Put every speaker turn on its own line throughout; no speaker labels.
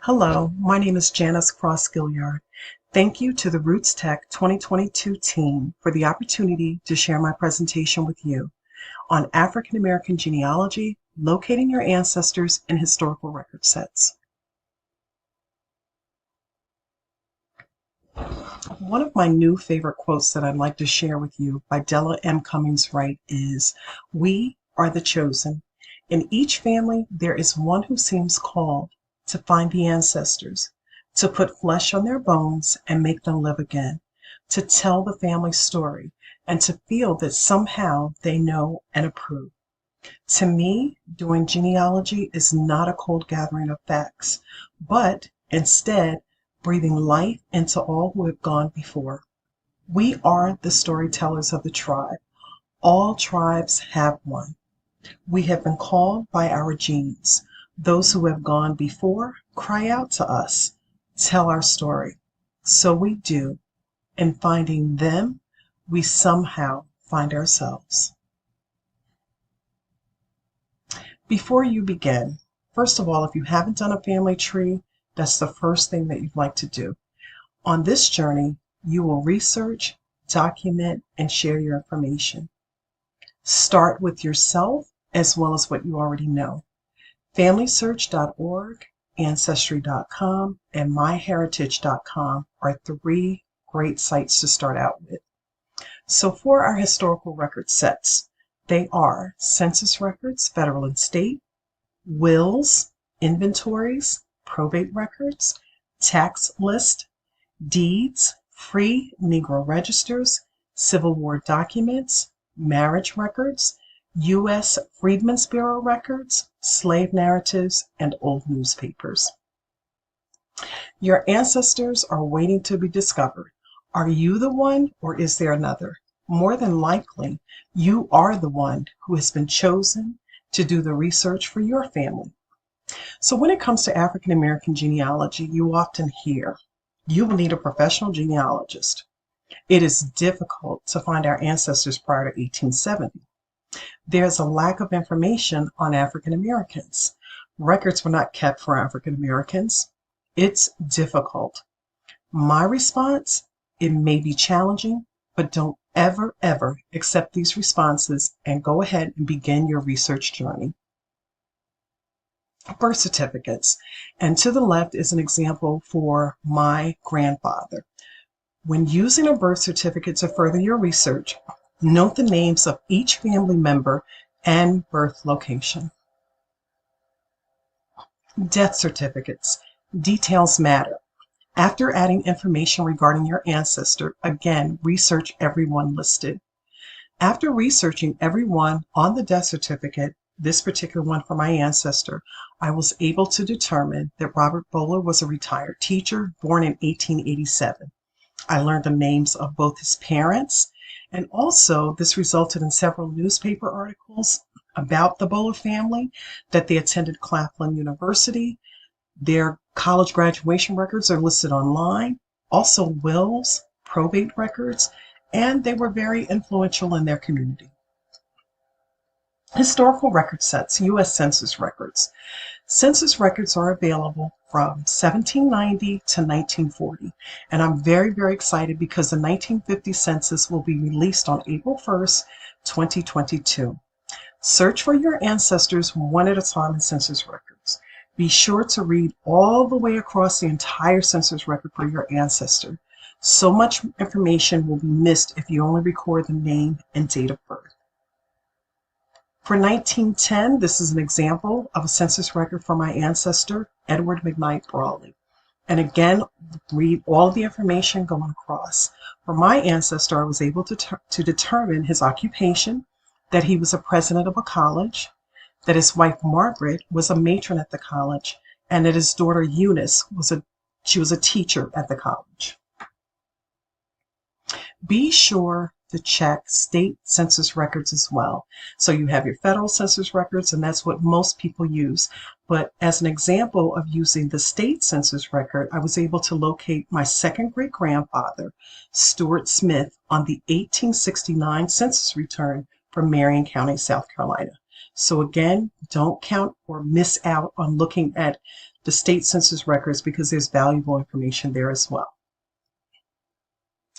Hello, my name is Janice Cross-Gilliard. Thank you to the Roots Tech 2022 team for the opportunity to share my presentation with you on African American genealogy, locating your ancestors in historical record sets. One of my new favorite quotes that I'd like to share with you by Della M. Cummings Wright is, "We are the chosen. In each family, there is one who seems called to find the ancestors, to put flesh on their bones and make them live again, to tell the family story, and to feel that somehow they know and approve." To me, doing genealogy is not a cold gathering of facts, but instead breathing life into all who have gone before. We are the storytellers of the tribe. All tribes have one. We have been called by our genes. Those who have gone before cry out to us, tell our story. So we do. In finding them, we somehow find ourselves. Before you begin, first of all, if you haven't done a family tree, that's the first thing that you'd like to do. On this journey, you will research, document, and share your information. Start with yourself as well as what you already know. FamilySearch.org, Ancestry.com, and MyHeritage.com are three great sites to start out with. So for our historical record sets, they are census records, federal and state, wills, inventories, probate records, tax list, deeds, free Negro registers, Civil War documents, marriage records, U.S. Freedmen's Bureau records, slave narratives, and old newspapers. Your ancestors are waiting to be discovered. Are you the one, or is there another? More than likely, you are the one who has been chosen to do the research for your family. So when it comes to African American genealogy, you often hear, you will need a professional genealogist. It is difficult to find our ancestors prior to 1870. There's a lack of information on African Americans. Records were not kept for African Americans. It's difficult. My response, it may be challenging, but don't ever accept these responses and go ahead and begin your research journey. Birth certificates. And to the left is an example for my grandfather. When using a birth certificate to further your research, note the names of each family member and birth location. Death certificates. Details matter. After adding information regarding your ancestor, again, research everyone listed. After researching everyone on the death certificate, this particular one for my ancestor, I was able to determine that Robert Bowler was a retired teacher born in 1887. I learned the names of both his parents, and also this resulted in several newspaper articles about the Bowler family, that they attended Claflin University. Their college graduation records are listed online, also wills, probate records, and they were very influential in their community. Historical record sets, U.S. Census records. Census records are available from 1790 to 1940, and I'm very excited because the 1950 census will be released on April 1st, 2022. Search for your ancestors one at a time in census records. Be sure to read all the way across the entire census record for your ancestor. So much information will be missed if you only record the name and date of birth. For 1910, this is an example of a census record for my ancestor, Edward McKnight Brawley. And again, read all the information going across. For my ancestor, I was able to determine his occupation, that he was a president of a college, that his wife Margaret was a matron at the college, and that his daughter Eunice was a teacher at the college. Be sure to check state census records as well. So you have your federal census records, and that's what most people use. But as an example of using the state census record, I was able to locate my second great grandfather, Stuart Smith, on the 1869 census return from Marion County, South Carolina. So again, don't count or miss out on looking at the state census records because there's valuable information there as well.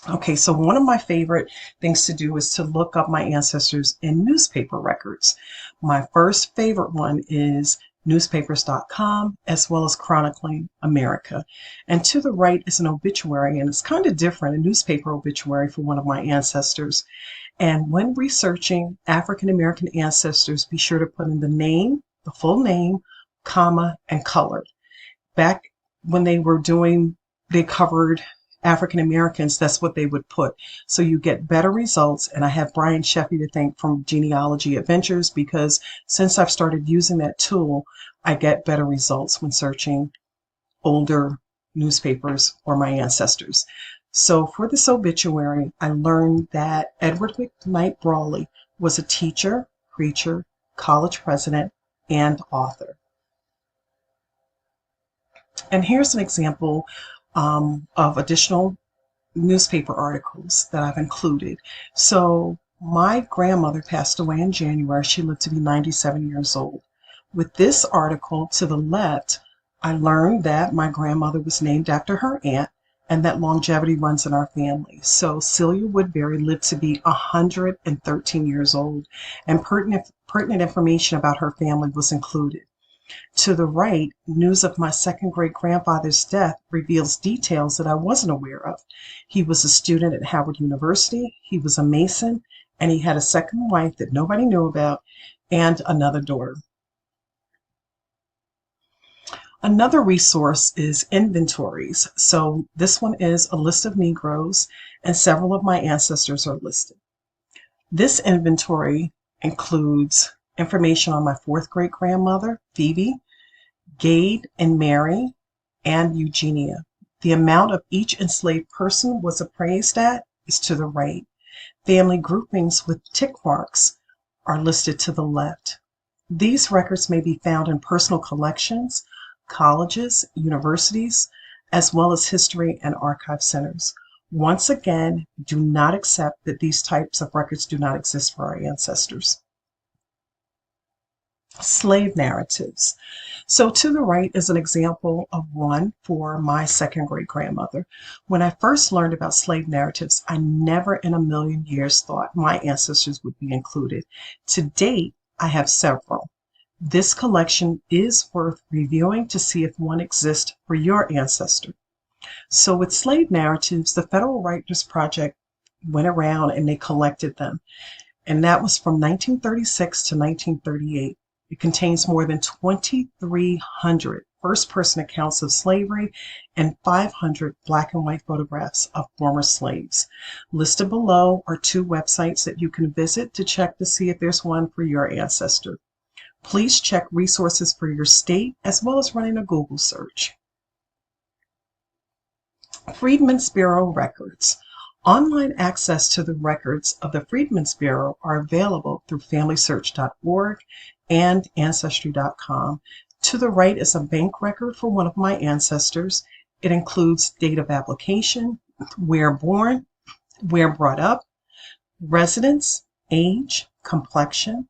Okay, so one of my favorite things to do is to look up my ancestors in newspaper records. My first favorite one is newspapers.com as well as Chronicling America. And to the right is an obituary, and it's kind of different, a newspaper obituary for one of my ancestors. And when researching African American ancestors, be sure to put in the name, the full name, comma, and colored. Back when they covered African Americans, that's what they would put. So you get better results. And I have Brian Sheffy to thank from Genealogy Adventures, because since I've started using that tool, I get better results when searching older newspapers or my ancestors. So for this obituary, I learned that Edward McKnight Brawley was a teacher, preacher, college president, and author. And here's an example of additional newspaper articles that I've included. So my grandmother passed away in January. She lived to be 97 years old. With this article to the left, I learned that my grandmother was named after her aunt and that longevity runs in our family. So Celia Woodbury lived to be 113 years old, and pertinent information about her family was included. To the right, news of my second great-grandfather's death reveals details that I wasn't aware of. He was a student at Howard University, he was a Mason, and he had a second wife that nobody knew about, and another daughter. Another resource is inventories. So this one is a list of Negroes, and several of my ancestors are listed. This inventory includes information on my fourth great-grandmother, Phoebe, Gade and Mary, and Eugenia. The amount of each enslaved person was appraised at is to the right. Family groupings with tick marks are listed to the left. These records may be found in personal collections, colleges, universities, as well as history and archive centers. Once again, do not accept that these types of records do not exist for our ancestors. Slave narratives. So to the right is an example of one for my second great-grandmother. When I first learned about slave narratives, I never in a million years thought my ancestors would be included. To date, I have several. This collection is worth reviewing to see if one exists for your ancestor. So with slave narratives, the Federal Writers Project went around and they collected them. And that was from 1936 to 1938. It contains more than 2,300 first-person accounts of slavery and 500 black and white photographs of former slaves. Listed below are 2 websites that you can visit to check to see if there's one for your ancestor. Please check resources for your state as well as running a Google search. Freedmen's Bureau records. Online access to the records of the Freedmen's Bureau are available through FamilySearch.org and Ancestry.com. To the right is a bank record for one of my ancestors. It includes date of application, where born, where brought up, residence, age, complexion,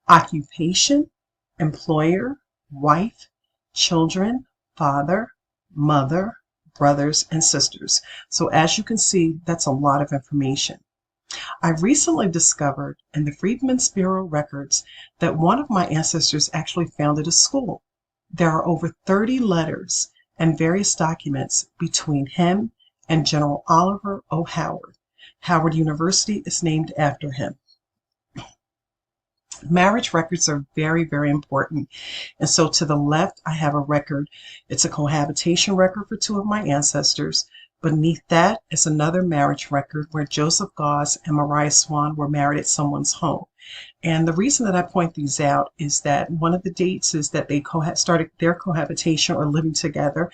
occupation, employer, wife, children, father, mother, brothers, and sisters. So as you can see, that's a lot of information. I recently discovered in the Freedmen's Bureau records that one of my ancestors actually founded a school. There are over 30 letters and various documents between him and General Oliver O. Howard. Howard University is named after him. Marriage records are very, very important. And so to the left, I have a record. It's a cohabitation record for 2 of my ancestors. Beneath that is another marriage record where Joseph Goss and Mariah Swan were married at someone's home. And the reason that I point these out is that one of the dates is that they started their cohabitation or living together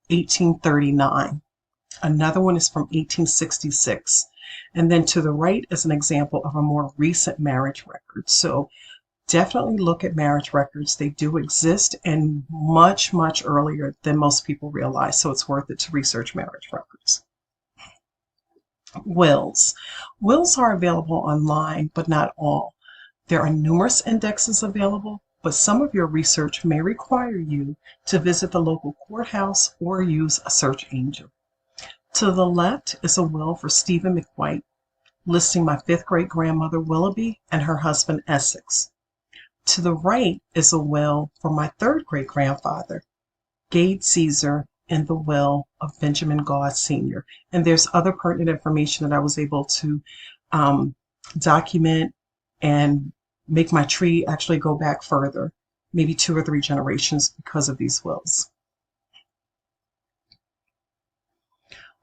1839. Another one is from 1866. And then to the right is an example of a more recent marriage record. So definitely look at marriage records. They do exist and much, much earlier than most people realize. So it's worth it to research marriage records. Wills. Wills are available online, but not all. There are numerous indexes available, but some of your research may require you to visit the local courthouse or use a search engine. To the left is a will for Stephen McWhite, listing my fifth great grandmother Willoughby and her husband Essex. To the right is a will for my third great grandfather, Gade Caesar, in the will of Benjamin Goss Sr. And there's other pertinent information that I was able to document and make my tree actually go back further, maybe 2 or 3 generations because of these wills.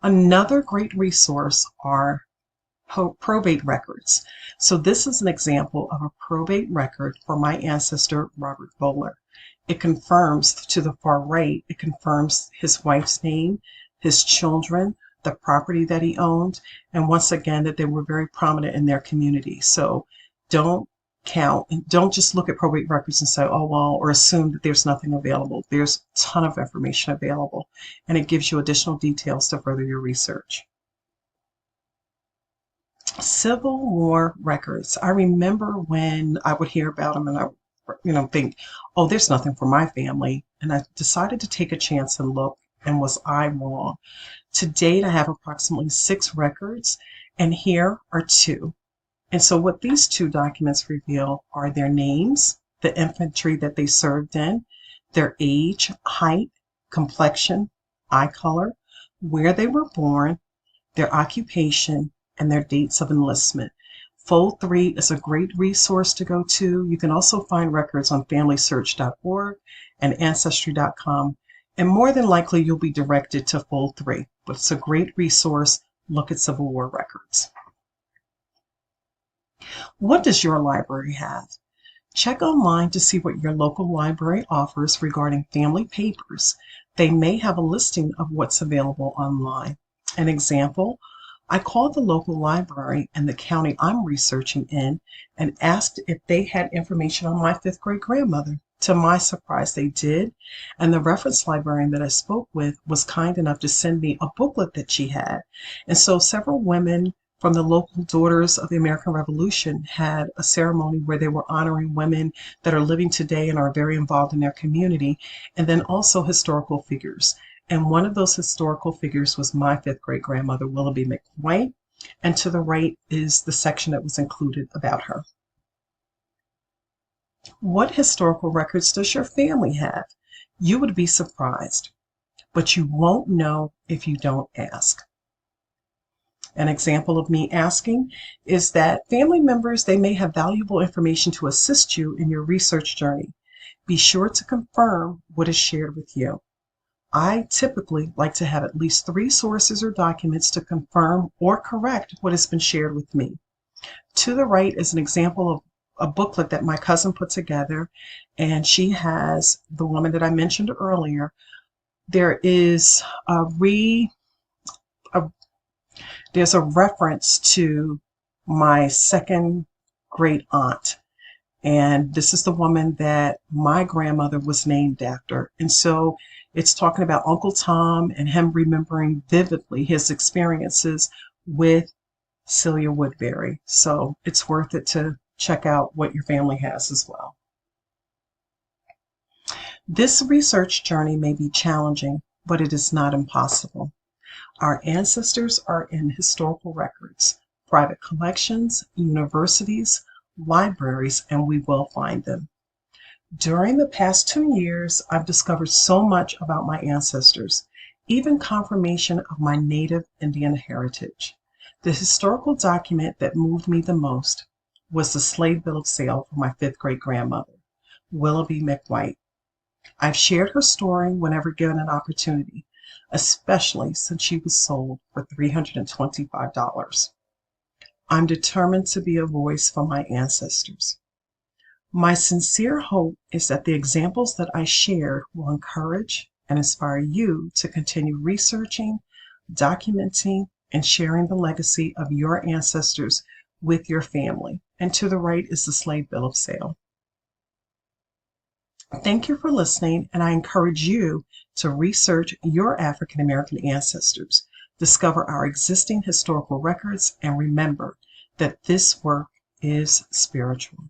Another great resource are probate records. So this is an example of a probate record for my ancestor, Robert Bowler. It confirms, to the far right, it confirms his wife's name, his children, the property that he owned, and once again, that they were very prominent in their community. So don't just look at probate records and say, oh, well, or assume that there's nothing available. There's a ton of information available, and it gives you additional details to further your research. Civil War records. I remember when I would hear about them and I think, oh, there's nothing for my family. And I decided to take a chance and look, and was I wrong? To date, I have approximately 6 records, and here are 2. And so what these 2 documents reveal are their names, the infantry that they served in, their age, height, complexion, eye color, where they were born, their occupation, and their dates of enlistment. Fold 3 is a great resource to go to. You can also find records on FamilySearch.org and Ancestry.com, and more than likely you'll be directed to Fold 3, but it's a great resource. Look at Civil War records. What does your library have? Check online to see what your local library offers regarding family papers. They may have a listing of what's available online. An example, I called the local library in the county I'm researching in and asked if they had information on my fifth great grandmother. To my surprise, they did, and the reference librarian that I spoke with was kind enough to send me a booklet that she had. And so several women from the local Daughters of the American Revolution had a ceremony where they were honoring women that are living today and are very involved in their community, and then also historical figures. And one of those historical figures was my fifth great grandmother, Willoughby McWhite, and to the right is the section that was included about her. What historical records does your family have? You would be surprised, but you won't know if you don't ask. An example of me asking is that family members, they may have valuable information to assist you in your research journey. Be sure to confirm what is shared with you. I typically like to have at least 3 sources or documents to confirm or correct what has been shared with me. To the right is an example of a booklet that my cousin put together, and she has the woman that I mentioned earlier. There is there's a reference to my second great aunt, and this is the woman that my grandmother was named after. And so it's talking about Uncle Tom and him remembering vividly his experiences with Celia Woodbury. So it's worth it to check out what your family has as well. This research journey may be challenging, but it is not impossible. Our ancestors are in historical records, private collections, universities, libraries, and we will find them. During the past 2 years, I've discovered so much about my ancestors, even confirmation of my native Indian heritage. The historical document that moved me the most was the slave bill of sale for my fifth great grandmother, Willoughby McWhite. I've shared her story whenever given an opportunity, especially since she was sold for $325. I'm determined to be a voice for my ancestors. My sincere hope is that the examples that I shared will encourage and inspire you to continue researching, documenting, and sharing the legacy of your ancestors with your family. And to the right is the slave bill of sale. Thank you for listening, and I encourage you to research your African American ancestors, discover our existing historical records, and remember that this work is spiritual.